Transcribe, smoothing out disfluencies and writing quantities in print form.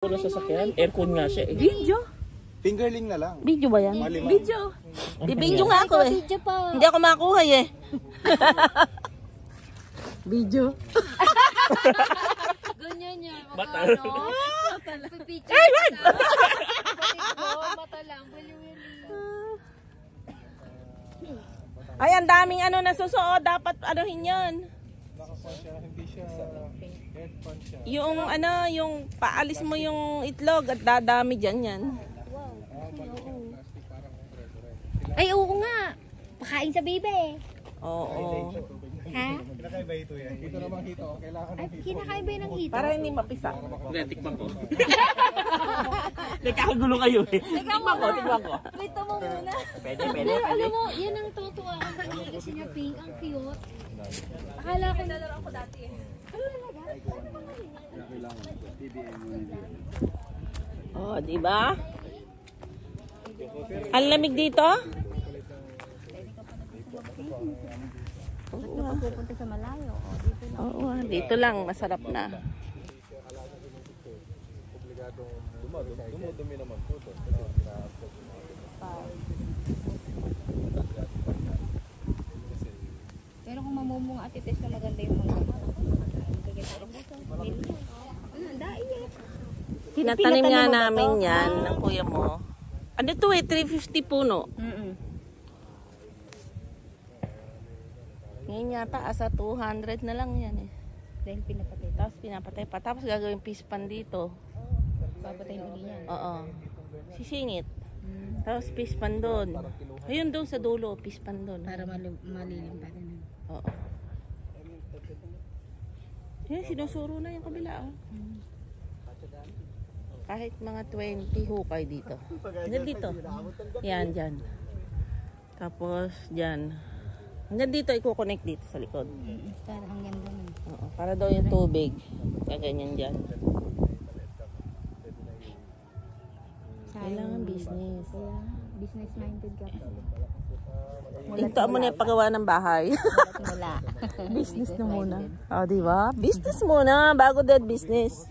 Wala sasakyan, aircon nga siya. Video? Fingerling na lang. Video ba yan? Malimang. Video. Di-video nga ako eh. Video pa. Hindi ako makuha eh. Video. Ganyan yan. Mata. Pipicture ka. Mata lang. Ay, ang daming ano nasusuot. Dapat anuhin yun. Hindi siya headpan siya. Yung ano, yung paalis mo yung itlog at dadami dyan yan. Ay, oo nga. Pakain sa bebe. Oo. Ha? Kinakaiba ito yan. Ito naman hito. Kailangan Ay, ng hito. kinakaiba ng hito. Para hindi mapisa. Hindi, tikman ko. Nagkakagulo kayo eh. Tikman ko. Wait mo muna. Pwede. Alam mo, yan ang tutuwa ang kanina kasi niya pink. Ang cute. Akala ko nalaro ako dati eh. Ano talaga? Oh, di ba? Ang lamig dito? Ba't ka pupunta sa malayo? O, dito na. Oo, dito lang. Masarap na. Dumudumi naman po ito. Pero kung mamumunga at itis na maganda yung mga Tinatanim nga namin yan ng kuya mo. Ano to eh? 350 puno. Ngayon yata, asa 200 na lang yan eh. Dahil pinapatay. Tapos pinapatay pa. Tapos gagawin pispan dito. Babatayin uli yan. Oo. Sisingit. Tapos pispan doon. Ayun doon sa dulo, pispan doon. Para malilim pa rin. Oo. Yan, sinusuro na yung kabila. Oh. Kahit mga 20 hukay dito. Hanggang dito. Yan, dyan. Tapos, dyan. Hanggang dito, i-connect dito sa likod. Para hanggang doon. Oo, para daw yung tubig. Kaganyan dyan. Kailangan business. Business minded ka kasi. Ito mo na yung paggawa ng bahay. Wala. Business na muna. O, diba? Business muna, bago dead business.